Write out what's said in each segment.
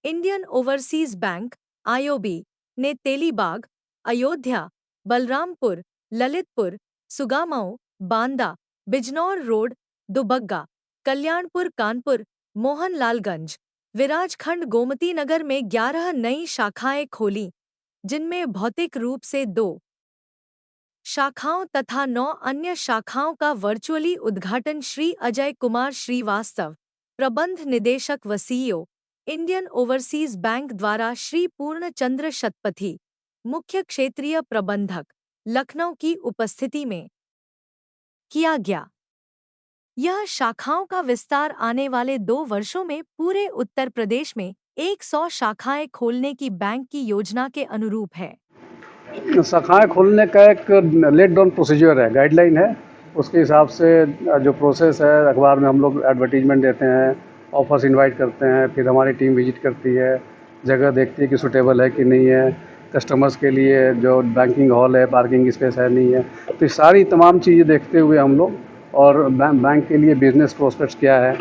Indian overseas bank IOB ने Telibagh, Ayodhya, Balrampur, Lalitpur, सुगामऊ, Banda, Bijnor road, Dubagga, Kalyanpur, Kanpur, Mohanlalganj, Viraj Khand, Gomti Nagar में 11 नई शाखाएं खोली, जिनमें भौतिक रूप से 2 शाखाओं तथा 9 अन्य शाखाओं का वर्चुअली उद्घाटन श्री अजय कुमार श्रीवास्तव, प्रबंध निदेशक व सीईओ, इंडियन ओवरसीज बैंक द्वारा श्री पूर्णचंद्र शतपथी, मुख्य क्षेत्रीय प्रबंधक, लखनऊ की उपस्थिति में किया गया। यह शाखाओं का विस्तार आने वाले 2 वर्षों में पूरे उत्तर प्रदेश में 100 शाखाएं खोलने की बैंक की योजना के अनुरूप है। शाखाएं खोलने का एक लेट डाउन प्रोसीजर है, गाइडलाइन है। उसके हिसाब से जो प्रोसेस है, अखबार में हम लोग एडवर्टीजमेंट देते हैं, ऑफर्स इनवाइट करते हैं, फिर हमारी टीम विजिट करती है, जगह देखती है कि सूटेबल है कि नहीं है, कस्टमर्स के लिए जो बैंकिंग हॉल है, पार्किंग स्पेस है नहीं है, तो ये सारी तमाम चीज़ें देखते हुए हम लोग, और बैंक के लिए बिजनेस प्रोस्पेक्ट्स क्या है,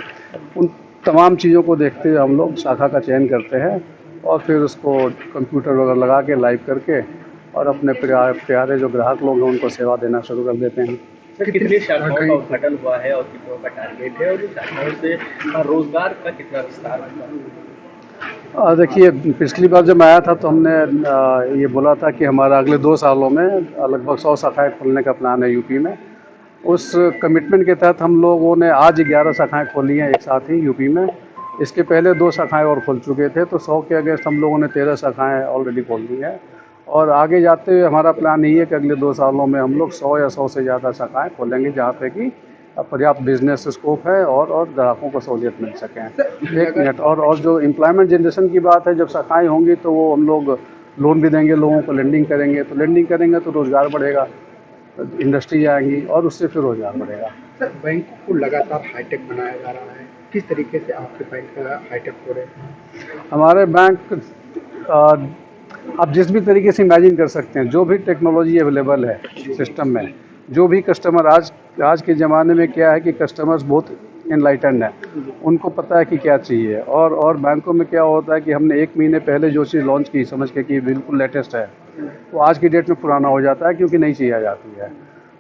उन तमाम चीज़ों को देखते हुए हम लोग शाखा का चयन करते हैं और फिर उसको कंप्यूटर वगैरह लगा के लाइव करके और अपने प्यारे जो ग्राहक लोग हैं उनको सेवा देना शुरू कर देते हैं। सर, कितनी शाखाओं का उद्घाटन हुआ है और कितनों का टारगेट है, और इन शाखाओं से रोजगार का कितना विस्तार होगा? देखिए, पिछली बार जब मैं आया था तो हमने ये बोला था कि हमारा अगले 2 सालों में लगभग 100 शाखाएँ खोलने का प्लान है यूपी में। उस कमिटमेंट के तहत हम लोगों ने आज 11 शाखाएँ खोली हैं एक साथ ही यूपी में। इसके पहले 2 शाखाएँ और खुल चुके थे, तो 100 के अगेंस्ट हम लोगों ने 13 शाखाएँ ऑलरेडी खोल दी हैं। और आगे जाते हुए हमारा प्लान यही है कि अगले 2 सालों में हम लोग 100 या 100 से ज़्यादा शाखाएँ खोलेंगे, जहाँ पे कि पर्याप्त बिजनेस स्कोप है और ग्राहकों को सहूलियत मिल सकें। एक मिनट, और जो एम्प्लॉयमेंट जनरेशन की बात है, जब शाखाएँ होंगी तो वो हम लोग लोन भी देंगे, लोगों को लेंडिंग करेंगे, तो लेंडिंग करेंगे तो रोज़गार बढ़ेगा, इंडस्ट्री आएंगी और उससे फिर रोज़गार बढ़ेगा। सर, बैंक को लगातार हाईटेक बनाया जा रहा है, किस तरीके से आपके बैंक का हाईटेक हो रहे हैं? हमारे बैंक आप जिस भी तरीके से इमेजिन कर सकते हैं, जो भी टेक्नोलॉजी अवेलेबल है सिस्टम में, जो भी कस्टमर आज के ज़माने में क्या है कि कस्टमर्स बहुत एनलाइटेंड है, उनको पता है कि क्या चाहिए। और बैंकों में क्या होता है कि हमने 1 महीने पहले जो चीज़ लॉन्च की समझ के कि बिल्कुल लेटेस्ट है, वो आज की डेट में पुराना हो जाता है क्योंकि नई चीज़ आ जाती है।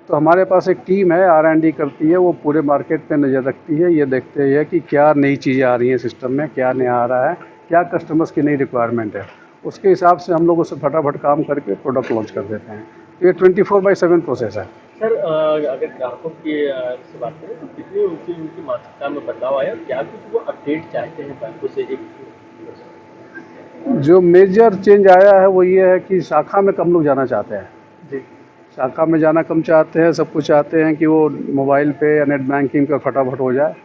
तो हमारे पास एक टीम है, R&D करती है, वो पूरे मार्केट पे नज़र रखती है, ये देखते हैं कि क्या नई चीज़ें आ रही हैं सिस्टम में, क्या नया आ रहा है, क्या कस्टमर्स की नई रिक्वायरमेंट है, उसके हिसाब से हम लोग उससे फटाफट काम करके प्रोडक्ट लॉन्च कर देते हैं। ये 24/7 प्रोसेस है। सर, अगर ग्राहकों की से बात करें तो कितनी उनकी मानसिकता में बदलाव आया, क्या कुछ वो अपडेट चाहते हैं बैंकों से? जो मेजर चेंज आया है वो ये है कि शाखा में कम लोग जाना चाहते हैं जी। शाखा में जाना कम चाहते हैं, सब कुछ चाहते हैं कि वो मोबाइल पे या नेट बैंकिंग पर फटाफट हो जाए,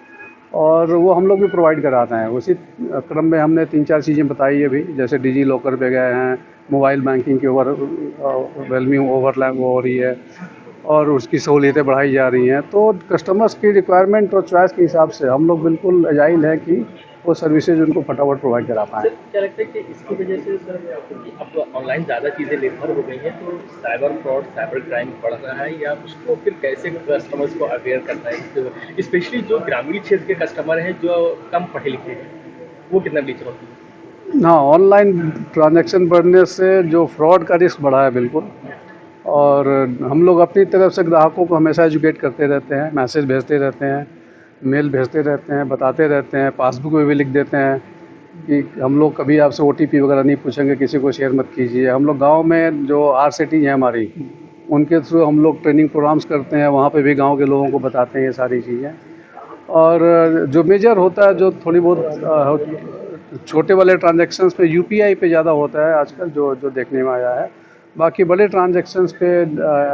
और वो हम लोग भी प्रोवाइड कराते हैं। उसी क्रम में हमने 3-4 चीज़ें बताई है भी, जैसे डिजी लॉकर पे गए हैं, मोबाइल बैंकिंग की वेलमिंग ओवरलैप हो रही है और उसकी सहूलियतें बढ़ाई जा रही हैं। तो कस्टमर्स की रिक्वायरमेंट और चॉइस के हिसाब से हम लोग बिल्कुल एजाइल हैं कि वो सर्विसेज उनको फटाफट प्रोवाइड करा पाएँ। क्या लगता है कि इसकी वजह से सर, क्योंकि अब ऑनलाइन ज़्यादा चीज़ें निर्भर हो गई हैं, तो साइबर फ्रॉड, साइबर क्राइम बढ़ रहा है, या उसको फिर कैसे कस्टमर्स को अवेयर करना है, स्पेशली जो ग्रामीण क्षेत्र के कस्टमर हैं जो कम पढ़े लिखे हैं, वो कितना बीच होती है? हाँ, ऑनलाइन ट्रांजैक्शन बढ़ने से जो फ्रॉड का रिस्क बढ़ा है बिल्कुल, और हम लोग अपनी तरफ से ग्राहकों को हमेशा एजुकेट करते रहते हैं, मैसेज भेजते रहते हैं, मेल भेजते रहते हैं, बताते रहते हैं, पासबुक में भी लिख देते हैं कि हम लोग कभी आपसे OTP वगैरह नहीं पूछेंगे, किसी को शेयर मत कीजिए। हम लोग गांव में जो RCT है हमारी, उनके थ्रू हम लोग ट्रेनिंग प्रोग्राम्स करते हैं, वहाँ पे भी गांव के लोगों को बताते हैं ये सारी चीज़ें। और जो मेजर होता है, जो थोड़ी बहुत छोटे वाले ट्रांजेक्शन्स पे UPI पे ज़्यादा होता है आजकल, जो देखने में आया है। बाकी बड़े ट्रांजैक्शंस पे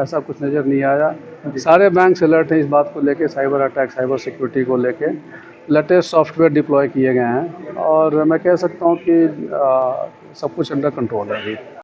ऐसा कुछ नज़र नहीं आया। सारे बैंक अलर्ट हैं इस बात को लेके, साइबर अटैक, साइबर सिक्योरिटी को लेके लेटेस्ट सॉफ्टवेयर डिप्लॉय किए गए हैं, और मैं कह सकता हूँ कि सब कुछ अंडर कंट्रोल है अभी।